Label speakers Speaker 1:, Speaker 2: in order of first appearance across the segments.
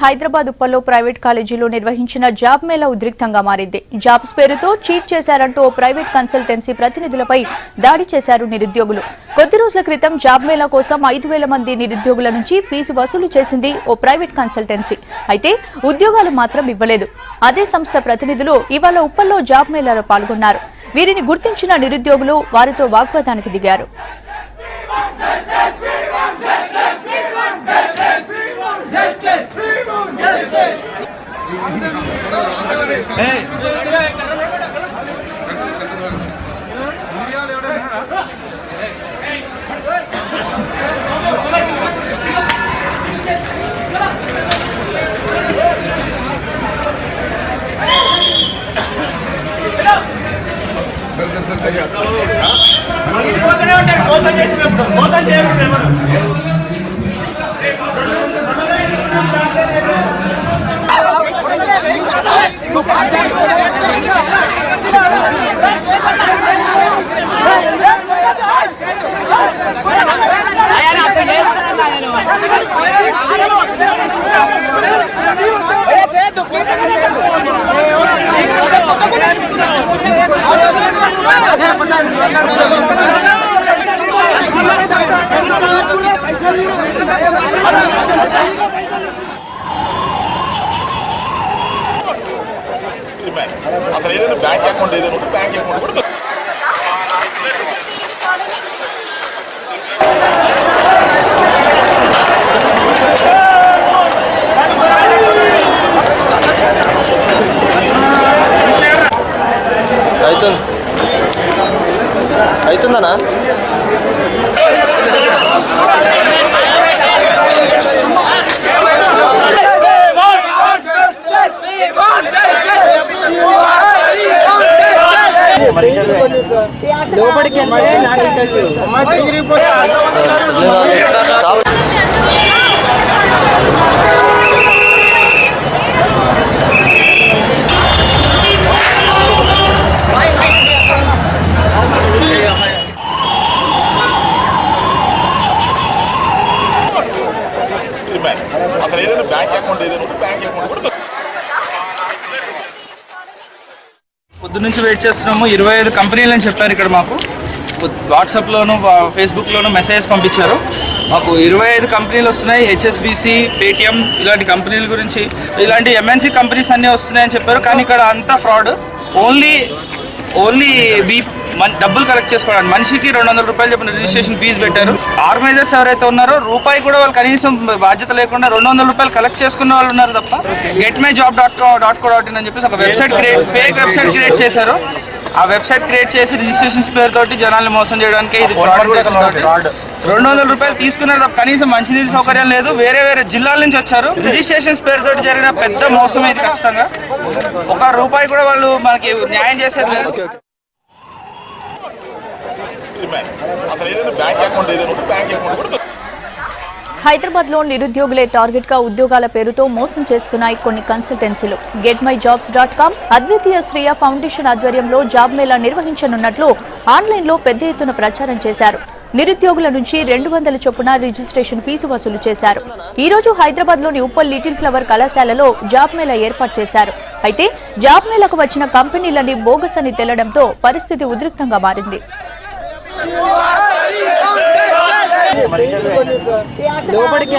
Speaker 1: Hyderabad ఉప్పల్లో private కాలేజీలో నిర్వహించిన job Mela ఉద్రిక్తంగా మారింది. జాబ్స్ పేరుతో చీట్ చేశారంటూ ఓ ప్రైవేట్ కన్సల్టెన్సీ ప్రతినిధులపై దాడి చేశారు నిరుద్యోగులు. కొద్ది రోజుల క్రితం జాబ్ మేళా కోసం 5,000 మంది నిరుద్యోగుల నుంచి ఫీజు వసూలు చేసింది ఓ ప్రైవేట్ కన్సల్టెన్సీ. అయితే ఉద్యోగాలు మాత్రం ఇవ్వలేదు. అదే సంస్థ ప్రతినిధులు ఇవాళ ఉప్పల్లో జాబ్ మేళాలో పాల్గొన్నారు. వీరిని గుర్తించిన నిరుద్యోగులు వారితో వాగ్వాదానికి దిగారు.
Speaker 2: అసలు ఏదైనా బ్యాంక్ అకౌంట్ ఏదైనా బ్యాంక్ అకౌంట్ కూడా
Speaker 3: అవుతుందనా
Speaker 4: లోపలికి
Speaker 2: అసలు ఏదైనా బ్యాంక్ అకౌంట్ ఏదైనా బ్యాంక్ అకౌంట్ కూడా
Speaker 5: పొద్దు నుంచి వెయిట్ చేస్తున్నాము. 25 కంపెనీలు అని చెప్పారు. ఇక్కడ మాకు వాట్సాప్లోను ఫేస్బుక్లోను మెసేజ్ పంపించారు. మాకు 25 కంపెనీలు వస్తున్నాయి. హెచ్ఎస్బిసి, పేటిఎం ఇలాంటి కంపెనీల గురించి, ఇలాంటి ఎంఎన్సీ కంపెనీస్ అన్నీ వస్తున్నాయని చెప్పారు. కానీ ఇక్కడ అంతా ఫ్రాడ్. ఓన్లీ డబ్బులు కలెక్ట్ చేసుకోవడానికి మనిషికి 200 రూపాయలు చెప్పిన రిజిస్ట్రేషన్ ఫీజు పెట్టారు. ఆర్గనైజర్స్ ఎవరైతే ఉన్నారో రూపాయి కూడా వాళ్ళు కనీసం బాధ్యత లేకుండా 200 రూపాయలు కలెక్ట్ చేసుకున్న వాళ్ళు ఉన్నారు తప్ప. getmyjob.co.in అని చెప్పేసి ఒక వెబ్సైట్ ఫేక్ వెబ్సైట్ క్రియేట్ చేశారు. ఆ వెబ్సైట్ క్రియేట్ చేసి రిజిస్ట్రేషన్స్ పేరుతోటి జనాల్ని మోసం చేయడానికి ఇది ఫ్రాడ్. 200 రూపాయలు తీసుకున్నారు తప్ప కనీసం మంచినీరు సౌకర్యం లేదు. వేరే జిల్లాల నుంచి వచ్చారు. రిజిస్ట్రేషన్స్ పేరుతోటి జరిగిన పెద్ద మోసం ఇది. ఖచ్చితంగా 1 రూపాయి కూడా వాళ్ళు మనకి న్యాయం చేసేది లేదు.
Speaker 2: అసలు ఏదైనా బ్యాంక్ అకౌంట్ ఏదైనా బ్యాంక్ అకౌంట్ కూడా
Speaker 1: హైదరాబాద్ లో నిరుద్యోగులే టార్గెట్ గా ఉద్యోగాల పేరుతో మోసం చేస్తున్నాయి కొన్ని కన్సల్టెన్సీలు. getmyjobs.com, అద్వితీయ శ్రేయ ఫౌండేషన్ ఆధ్వర్యంలో జాబ్ మేళా నిర్వహించనున్నట్లు ఆన్లైన్ లో పెద్ద ఎత్తున ప్రచారం చేశారు. నిరుద్యోగుల నుంచి 200 చొప్పున రిజిస్ట్రేషన్ ఫీజు వసూలు చేశారు. ఈ రోజు హైదరాబాద్ లోని ఉప్పల్ లిటిల్ ఫ్లవర్ కళాశాలలో జాబ్ మేళా ఏర్పాటు చేశారు. అయితే జాబ్ మేళాకు వచ్చిన కంపెనీలన్నీ బోగస్ అని తేలడంతో పరిస్థితి ఉద్రిక్తంగా మారింది.
Speaker 4: లోపలికి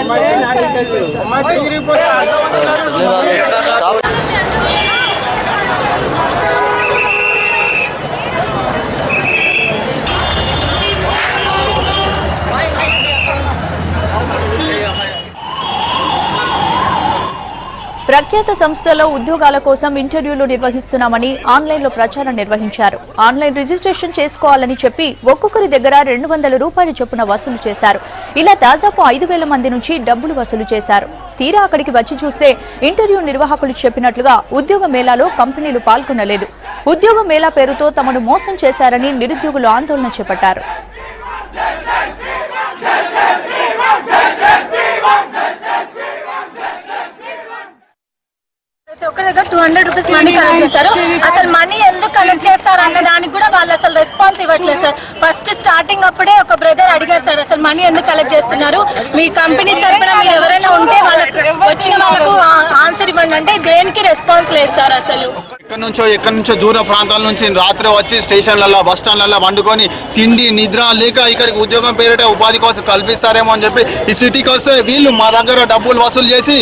Speaker 1: ప్రఖ్యాత సంస్థలో ఉద్యోగాల కోసం ఇంటర్వ్యూలు నిర్వహిస్తున్నామని ఆన్లైన్లో ప్రచారం నిర్వహించారు. ఆన్లైన్ రిజిస్ట్రేషన్ చేసుకోవాలని చెప్పి ఒక్కొక్కరి దగ్గర 200 రూపాయలు చొప్పున వసూలు చేశారు. ఇలా దాదాపు 5,000 మంది నుంచి డబ్బులు వసూలు చేశారు. తీరా అక్కడికి వచ్చి చూస్తే ఇంటర్వ్యూ నిర్వాహకులు చెప్పినట్లుగా ఉద్యోగ మేళాలో కంపెనీలు పాల్గొనలేదు. ఉద్యోగ మేళా పేరుతో తమను మోసం చేశారని నిరుద్యోగులు ఆందోళన చేపట్టారు.
Speaker 6: ఒక దగ్గర
Speaker 3: 200 రూపీస్ మనీ కలెక్ట్ చేశారు. అసలు మనీ ఎందుకు కలెక్ట్ చేస్తారు అన్న దానికి కూడా వాళ్ళు అసలు రెస్పాన్స్ ఇవ్వట్లేదు సార్. ఫస్ట్ స్టార్టింగ్ అప్పుడే ఒక బ్రదర్ అడిగారు సార్, అసలు మనీ ఎందుకు కలెక్ట్ చేస్తున్నారు, మీ కంపెనీ తరపున మీరు ఎవరైనా ఉంటే వాళ్ళకి వచ్చిన వాళ్ళకు ఆన్సర్ ఇవ్వండి అంటే దేనికి రెస్పాన్స్ లేదు సార్. అసలు
Speaker 4: ఎక్కడి నుంచో దూర ప్రాంతాల నుంచి రాత్రి వచ్చి స్టేషన్లలో బస్ స్టాండ్లలో వండుకొని తిండి నిద్ర లేక ఇక్కడికి ఉద్యోగం పేరిట ఉపాధి కోసం కల్పిస్తారేమో అని చెప్పి ఈ సిటీకి వస్తే వీళ్ళు మా దగ్గర డబ్బులు వసూలు చేసి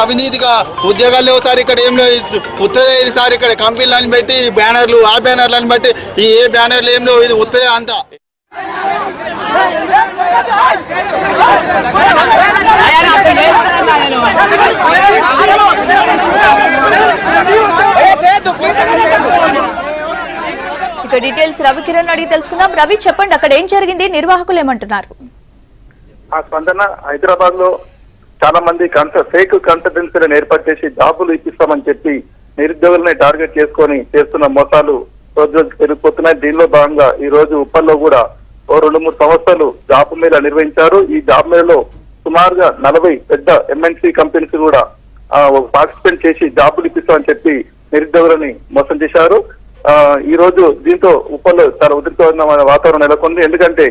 Speaker 4: అవినీతిగా ఉద్యోగాలు లేవు సార్. ఇక్కడ ఏం లేవు, ఉత్తదే సార్. ఇక్కడ కంపెనీలను పెట్టి బ్యానర్లు, ఆ బ్యానర్లను బట్టి ఈ ఏ బ్యానర్లు ఏం లేవు, ఇది ఉత్తదే అంతా.
Speaker 1: ఇక డీటెయిల్స్ రవికిరణ్ అడిగి తెలుసుకుందాం. రవి, చెప్పండి, అక్కడ ఏం జరిగింది, నిర్వాహకులు ఏమంటున్నారు?
Speaker 6: ఆ స్పందన, హైదరాబాద్ లో చాలా మంది ఫేక్ కన్సల్టెన్సీలను ఏర్పాటు చేసి జాబులు ఇప్పిస్తామని చెప్పి నిరుద్యోగులని టార్గెట్ చేసుకొని చేస్తున్న మోసాలు రోజు రోజు పెరిగిపోతున్నాయి. దీనిలో భాగంగా ఈ రోజు ఉప్పల్లో కూడా 2-3 సంస్థలు జాబ్ మేళా నిర్వహించారు. ఈ జాబ్ మేళలో సుమారుగా 40 పెద్ద ఎంఎన్సీ కంపెనీస్ కూడా పార్టిసిపేట్ చేసి జాబులు ఇప్పిస్తామని చెప్పి నిరుద్యోగులని మోసం చేశారు. ఈ రోజు దీంతో ఉప్పల్లో చాలా ఉద్రిక్తమైన వాతావరణం నెలకొంది. ఎందుకంటే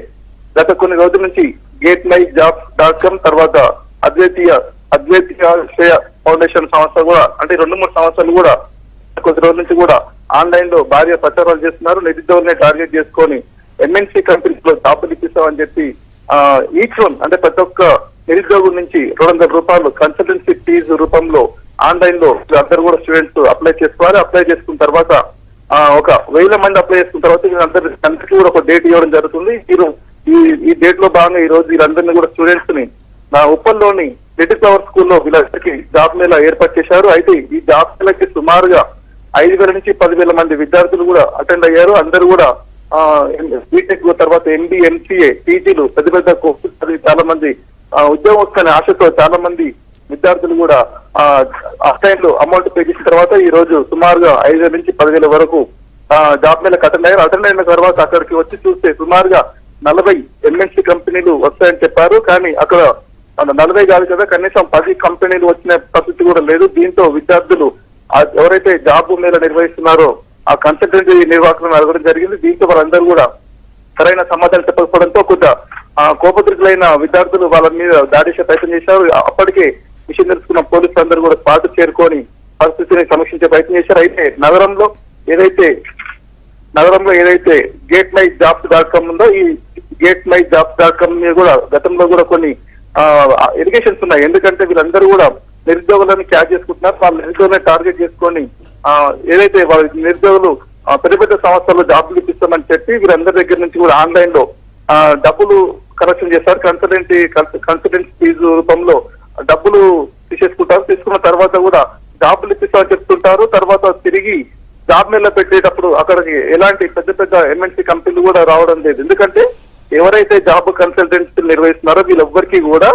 Speaker 6: గత కొన్ని రోజుల నుంచి GetMyJobs.com తర్వాత అద్వితీయ శ్రేయ ఫౌండేషన్ సంస్థ కూడా, అంటే 2-3 సంస్థలు కూడా కొద్ది రోజుల నుంచి కూడా ఆన్లైన్ లో భారీ ప్రచారాలు చేస్తున్నారు. నిరుద్యోగుల్ని టార్గెట్ చేసుకొని ఎంఎన్సీ కంపెనీస్ లో జాబులు ఇప్పిస్తామని చెప్పి ఈచ్ వన్, అంటే ప్రతి ఒక్క నిరుద్యోగుల నుంచి 200 రూపాయలు కన్సల్టెన్సీ ఫీజు రూపంలో ఆన్లైన్ లో అందరూ కూడా స్టూడెంట్స్ అప్లై చేసుకోవాలి. అప్లై చేసుకున్న తర్వాత ఒక 1000 మంది అప్లై చేసుకున్న తర్వాత అందరికీ కూడా ఒక డేట్ ఇవ్వడం జరుగుతుంది. ఈ డేట్ లో భాగంగా ఈ రోజు వీళ్ళందరినీ కూడా స్టూడెంట్స్ ని ఉప్పల్లోని లిటిల్ ఫ్లవర్ స్కూల్లో వీళ్ళకి జాబ్ మేళా ఏర్పాటు చేశారు. అయితే ఈ జాబ్ మేళకి సుమారుగా 5,000 నుంచి 10,000 మంది విద్యార్థులు కూడా అటెండ్ అయ్యారు. అందరూ కూడా బీటెక్ తర్వాత MBA, MCA, PGలు పెద్ద పెద్ద కోర్సులు చాలా మంది ఉద్యోగం వస్తున్న ఆశతో చాలా మంది విద్యార్థులు కూడా ఆన్లైన్ లో అమౌంట్ పే చేసిన తర్వాత ఈ రోజు సుమారుగా 5,000 నుంచి 10,000 వరకు జాబ్ మేళకు అటెండ్ అయ్యారు. అటెండ్ అయిన తర్వాత అక్కడికి వచ్చి చూస్తే సుమారుగా 40 ఎంఎన్సీ కంపెనీలు వస్తాయని చెప్పారు. కానీ అక్కడ 40 కాదు కదా, కనీసం 10 కంపెనీలు వచ్చిన పరిస్థితి కూడా లేదు. దీంతో విద్యార్థులు ఎవరైతే జాబ్ మేళ నిర్వహిస్తున్నారో ఆ కన్సల్టెన్సీ నిర్వాహకులను అడగడం జరిగింది. దీంతో వాళ్ళందరూ కూడా సరైన సమాధానం చెప్పకపోవడంతో కొంత కోపద్రికులైన విద్యార్థులు వాళ్ళ మీద దాడి చేసే ప్రయత్నం చేశారు. అప్పటికే విషయం తెలుసుకున్న పోలీసులు అందరూ కూడా స్పాట్ చేరుకొని పరిస్థితిని సమీక్షించే ప్రయత్నం చేశారు. అయితే నగరంలో ఏదైతే GetMyJobs.com ఉందో ఈ GetMyJobs.com మీద కూడా గతంలో కూడా కొన్ని ఎలిగేషన్స్ ఉన్నాయి. ఎందుకంటే వీళ్ళందరూ కూడా నిరుద్యోగులను క్యాచ్ చేసుకుంటున్నారు. వాళ్ళ నిరుద్యోగులను టార్గెట్ చేసుకొని ఏదైతే వాళ్ళ నిరుద్యోగులు పెద్ద పెద్ద సంస్థల్లో జాబులు ఇప్పిస్తామని చెప్పి వీళ్ళందరి దగ్గర నుంచి కూడా ఆన్లైన్ లో డబ్బులు కలెక్షన్ చేస్తారు. కన్సల్టెన్సీ ఫీజు రూపంలో డబ్బులు తీసేసుకుంటారు. తీసుకున్న తర్వాత కూడా జాబులు ఇప్పిస్తామని చెప్తుంటారు. తర్వాత తిరిగి జాబ్ మేళ పెట్టేటప్పుడు అక్కడికి ఎలాంటి పెద్ద పెద్ద ఎంఎన్సీ కంపెనీలు కూడా రావడం లేదు. ఎందుకంటే ఎవరైతే జాబ్ కన్సల్టెన్సీ నిర్వహిస్తున్నారో వీళ్ళెవ్వరికీ కూడా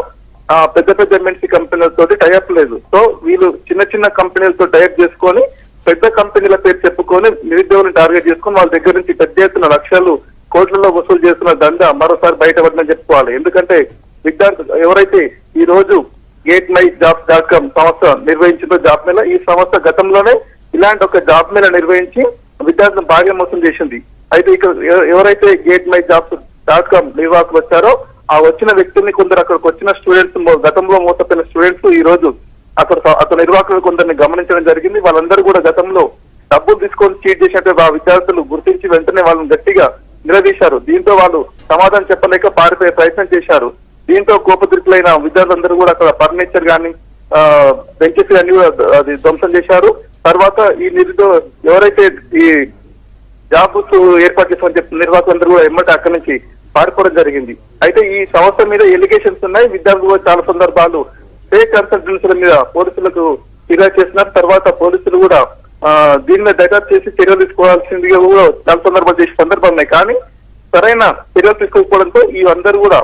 Speaker 6: పెద్ద పెద్ద ఎంఎన్సీ కంపెనీలతో టైఅప్ లేదు. సో వీళ్ళు చిన్న చిన్న కంపెనీలతో టైఅప్ చేసుకొని పెద్ద కంపెనీల పేరు చెప్పుకొని నిరుద్యోగులను టార్గెట్ చేసుకొని వాళ్ళ దగ్గర నుంచి పెద్ద ఎత్తున లక్షలు కోట్లలో వసూలు చేస్తున్న దందా మరోసారి బయటపడిందని చెప్పుకోవాలి. ఎందుకంటే విద్యార్థులు ఎవరైతే ఈ రోజు GetMyJobs.com సంస్థ నిర్వహించిందో జాబ్ మేళ, ఈ సంస్థ గతంలోనే ఇలాంటి ఒక జాబ్ మేళ నిర్వహించి విద్యార్థులను బాగా మోసం చేసింది. అయితే ఇక్కడ ఎవరైతే GetMyJobs.com నిర్వాహకులు వచ్చారో ఆ వచ్చిన వ్యక్తుల్ని కొందరు అక్కడికి వచ్చిన స్టూడెంట్స్ గతంలో మోసపోయిన స్టూడెంట్స్ ఈ రోజు అక్కడ నిర్వాహకులు కొందరిని గమనించడం జరిగింది. వాళ్ళందరూ కూడా గతంలో డబ్బులు తీసుకొని చీట్ చేసినట్టు ఆ విద్యార్థులు గుర్తించి వెంటనే వాళ్ళని గట్టిగా నిలదీశారు. దీంతో వాళ్ళు సమాధానం చెప్పలేక పారిపోయే ప్రయత్నం చేశారు. దీంతో కోపద్రికులైన విద్యార్థులందరూ కూడా అక్కడ ఫర్నిచర్ గానీ బెంచెస్ కానీ అది ధ్వంసం చేశారు. తర్వాత ఈ ఎవరైతే ఈ జాబ్స్ ఏర్పాటు చేస్తామని చెప్పిన నిర్వాహకులందరూ కూడా ఎమ్మటి అక్కడి నుంచి పారిపోవడం జరిగింది. అయితే ఈ సంస్థ మీద ఎలిగేషన్స్ ఉన్నాయి. విద్యార్థులు చాలా సందర్భాలు ఫేక్ కన్సల్టెన్సీల మీద పోలీసులకు ఫిర్యాదు చేస్తున్నారు. తర్వాత పోలీసులు కూడా దీని మీద దర్యాప్తు చేసి చర్యలు తీసుకోవాల్సిందిగా కూడా చాలా సందర్భాలు చేసే సందర్భాలు ఉన్నాయి. కానీ సరైన చర్యలు తీసుకోకపోవడంతో ఈ అందరూ కూడా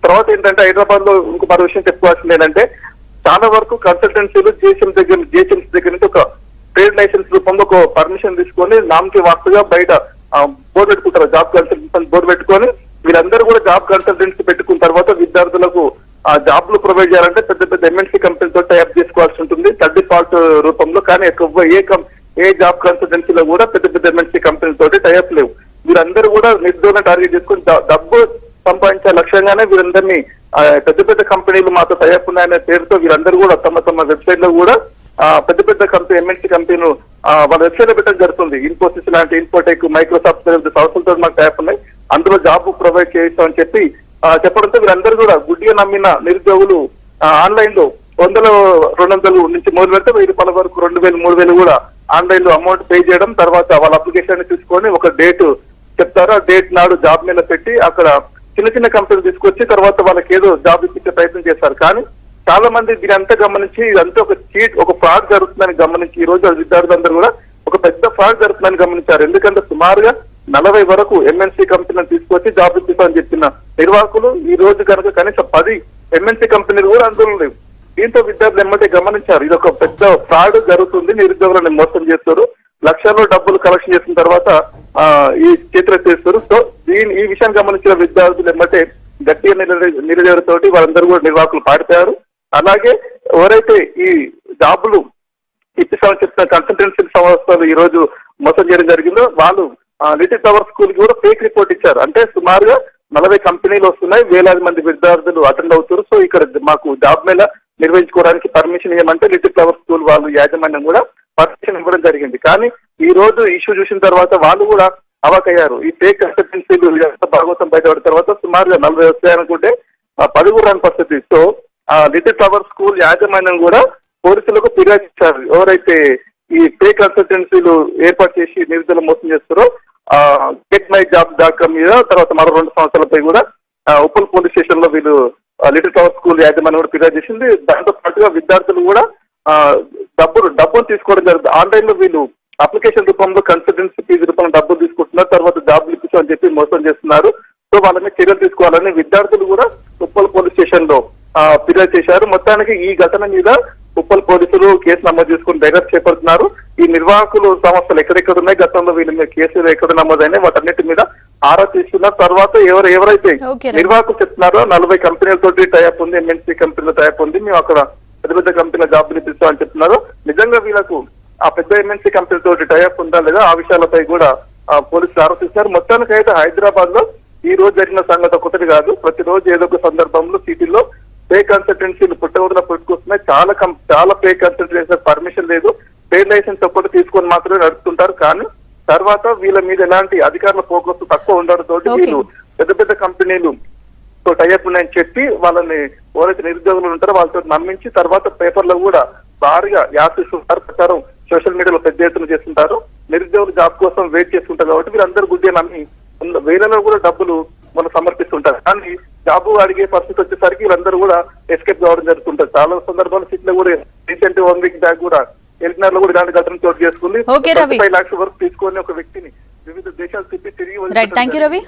Speaker 6: తర్వాత ఏంటంటే హైదరాబాద్ లో ఇంకో మరో విషయం చెప్పుకోవాల్సింది ఏంటంటే చాలా వరకు కన్సల్టెన్సీలు జిహెచ్ఎంసీ దగ్గర నుంచి ఒక ట్రేడ్ లైసెన్స్ రూపంలో ఒక పర్మిషన్ తీసుకొని నామకి వాస్తుగా బయట బోర్డు పెట్టుకుంటారు. జాబ్ కన్సల్టెన్సీ బోర్డు పెట్టుకొని వీళ్ళందరూ కూడా జాబ్ కన్సల్టెన్సీ పెట్టుకున్న తర్వాత విద్యార్థులకు జాబ్లు ప్రొవైడ్ చేయాలంటే పెద్ద పెద్ద ఎంఎన్సీ కంపెనీతో టైప్ చేసుకోవాల్సి ఉంటుంది. 30 కాంట్రాక్ట్ రూపంలో. కానీ ఏ జాబ్ కన్సల్టెన్సీలో కూడా పెద్ద పెద్ద ఎంఎన్సీ కంపెనీలతోటి టైఅప్ లేవు. వీరందరూ కూడా నిరుద్యోగం టార్గెట్ చేసుకుని డబ్బు సంపాదించే లక్ష్యంగానే వీరందరినీ పెద్ద పెద్ద కంపెనీలు మాతో టైఅప్ ఉన్నాయనే పేరుతో వీరందరూ కూడా తమ వెబ్సైట్ లో కూడా పెద్ద పెద్ద కంపెనీ ఎంఎన్సీ కంపెనీలు వాళ్ళ వెబ్సైట్ లో పెట్టడం జరుగుతుంది. ఇన్ఫోసిస్ లాంటి, ఇన్ఫోటెక్, మైక్రోసాఫ్ట్ సంస్థలతో మాకు టైఅప్ ఉన్నాయి, అందులో జాబ్ ప్రొవైడ్ చేయిస్తామని చెప్పి చెప్పడంతో వీరందరూ కూడా గుడ్డిగా నమ్మిన నిరుద్యోగులు ఆన్లైన్ లో 100-200 నుంచి మొదలు పెడితే 1000 రూపాయల వరకు 2000-3000 కూడా ఆన్లైన్ లో అమౌంట్ పే చేయడం, తర్వాత వాళ్ళ అప్లికేషన్ తీసుకొని ఒక డేట్ చెప్తారు, ఆ డేట్ నాడు జాబ్ మీద పెట్టి అక్కడ చిన్న కంపెనీలు తీసుకొచ్చి తర్వాత వాళ్ళకి ఏదో జాబ్ ఇప్పించే ప్రయత్నం చేస్తారు. కానీ చాలా మంది దీని అంతా గమనించి ఇదంతా ఒక ఫ్రాడ్ జరుగుతుందని గమనించి ఈ రోజు విద్యార్థులందరూ కూడా ఒక పెద్ద ఫ్రాడ్ జరుగుతుందని గమనించారు. ఎందుకంటే సుమారుగా 40 వరకు ఎంఎన్సీ కంపెనీలను తీసుకొచ్చి జాబ్ ఇప్పిస్తామని చెప్పిన నిర్వాహకులు ఈ రోజు కనుక కనీసం 10 ఎంఎన్సీ కంపెనీలు కూడా అందులో లేవు. దీంతో విద్యార్థులు ఎమ్మటే గమనించారు ఇది ఒక పెద్ద ఫ్రాడ్ జరుగుతుంది, నిరుద్యోగులను మోసం చేస్తారు, లక్షల్లో డబ్బులు కలెక్షన్ చేసిన తర్వాత ఈ చేతులు ఎత్తేస్తారు. సో ఈ విషయాన్ని గమనించిన విద్యార్థులు ఎమ్మటే గట్టిగా నిలదీయడంతోటి వాళ్ళందరూ కూడా నిర్వాహకులు పాడిపోయారు. అలాగే ఎవరైతే ఈ జాబులు ఇప్పిస్తామని చెప్తున్న కన్సల్టెన్సీ సంస్థలు ఈ రోజు మోసం చేయడం జరిగిందో వాళ్ళు లిటిల్ ఫ్లవర్ స్కూల్ కి కూడా ఫేక్ రిపోర్ట్ ఇచ్చారు. అంటే సుమారుగా 40 కంపెనీలు వస్తున్నాయి, వేలాది మంది విద్యార్థులు అటెండ్ అవుతారు. సో ఇక్కడ మాకు జాబ్ మేళ నిర్వహించుకోవడానికి పర్మిషన్ ఇవ్వమంటే లిటిల్ ఫ్లవర్ స్కూల్ వాళ్ళు యాజమాన్యం కూడా పర్మిషన్ ఇవ్వడం జరిగింది. కానీ ఈ రోజు ఇష్యూ చూసిన తర్వాత వాళ్ళు కూడా అవాకయ్యారు. ఈ ఫేక్ కన్సల్టెన్సీలు భాగవతం బయటపడిన తర్వాత సుమారుగా 40 వస్తాయనుకుంటే 10 కూడా రాని పరిస్థితి. సో లిటిల్ ఫ్లవర్ స్కూల్ యాజమాన్యం కూడా పోలీసులకు ఫిర్యాదు ఇచ్చారు. ఎవరైతే ఈ ఫేక్ కన్సల్టెన్సీలు ఏర్పాటు చేసి నిరుద్యోగులు మోసం చేస్తారో getmyjobs.com మీద తర్వాత మరో 2 సంవత్సరాలపై కూడా ఉప్పల్ పోలీస్ స్టేషన్ లో వీళ్ళు లిటిల్ ఫ్లవర్ స్కూల్ యాజమాన్యం కూడా ఫిర్యాదు చేసింది. దాంతో పాటుగా విద్యార్థులు కూడా డబ్బులు తీసుకోవడం జరుగుతుంది. ఆన్లైన్ లో వీళ్ళు అప్లికేషన్ రూపంలో కన్సల్టెన్సీ ఫీజు రూపంలో డబ్బులు తీసుకుంటున్నారు, తర్వాత జాబ్లు ఇప్పించమని చెప్పి మోసం చేస్తున్నారు. సో వాళ్ళని చర్యలు తీసుకోవాలని విద్యార్థులు కూడా ఉప్పల్ పోలీస్ స్టేషన్ లో ఫిర్యాదు చేశారు. మొత్తానికి ఈ ఘటన మీద ఉప్పల్ పోలీసులు కేసు నమోదు చేసుకుని దర్యాప్తు చేపడుతున్నారు. ఈ నిర్వాహకులు సంస్థలు ఎక్కడెక్కడ ఉన్నాయి, గతంలో వీళ్ళ మీద కేసులు ఎక్కడ నమోదైనాయి, వాటన్నిటి మీద ఆరా తీస్తున్నారు. తర్వాత ఎవరైతే నిర్వాహకులు చెప్తున్నారో 40 కంపెనీలతోటి టైఅప్ ఉంది, ఎంఎన్సీ కంపెనీల టైఅప్ ఉంది, మేము అక్కడ పెద్ద పెద్ద కంపెనీల జాబ్లు ఇప్పిస్తామని చెప్తున్నారు. నిజంగా వీళ్ళకు ఆ పెద్ద ఎంఎన్సీ కంపెనీలతోటి టైఅప్ ఉందా లేదా ఆ విషయాలపై కూడా పోలీసులు ఆరోపిస్తున్నారు. మొత్తానికి అయితే హైదరాబాద్ లో ఈ రోజు జరిగిన సంగతి ఒకటి కాదు, ప్రతిరోజు ఏదో ఒక సందర్భంలో సిటీలో ఫేక్ కన్సల్టెన్సీలు పుట్టవదల పుట్టుకొస్తున్నాయి. చాలా ఫేక్ కన్సల్టెన్సీ పర్మిషన్ లేదు, ట్రేడ్ లైసెన్స్ ఒక్కటి తీసుకొని మాత్రమే నడుపుతుంటారు. కానీ తర్వాత వీళ్ళ మీద ఎలాంటి అధికారుల ఫోకస్ తక్కువ ఉండడంతో వీళ్ళు పెద్ద పెద్ద కంపెనీలు టైఅప్ ఉన్నాయని చెప్పి వాళ్ళని ఎవరైతే నిరుద్యోగులు ఉంటారో వాళ్ళతో నమ్మించి తర్వాత పేపర్లో కూడా భారీగా యాసిస్తుంటారు, ప్రచారం సోషల్ మీడియాలో పెద్ద ఎత్తున చేస్తుంటారు. నిరుద్యోగులు జాబ్ కోసం వెయిట్ చేస్తుంటారు కాబట్టి వీళ్ళందరూ గుడ్డిగా నమ్మి వేలలో కూడా డబ్బులు మనం సమర్పిస్తుంటారు. కానీ జాబ్ అడిగే పరిస్థితి వచ్చేసరికి వీళ్ళందరూ కూడా ఎస్కేప్ కావడం జరుగుతుంటారు. చాలా సందర్భాలు సిటీలో కూడా రీసెంట్ 1 వీక్ బ్యాక్ కూడా ఎల్బినార్ లో కూడా ఇలాంటి ఘటన చోటు చేసుకుంది. 5 లక్షల వరకు తీసుకొని ఒక వ్యక్తిని వివిధ దేశాలు తిప్పి తిరిగి
Speaker 1: థ్యాంక్ యూ రవి.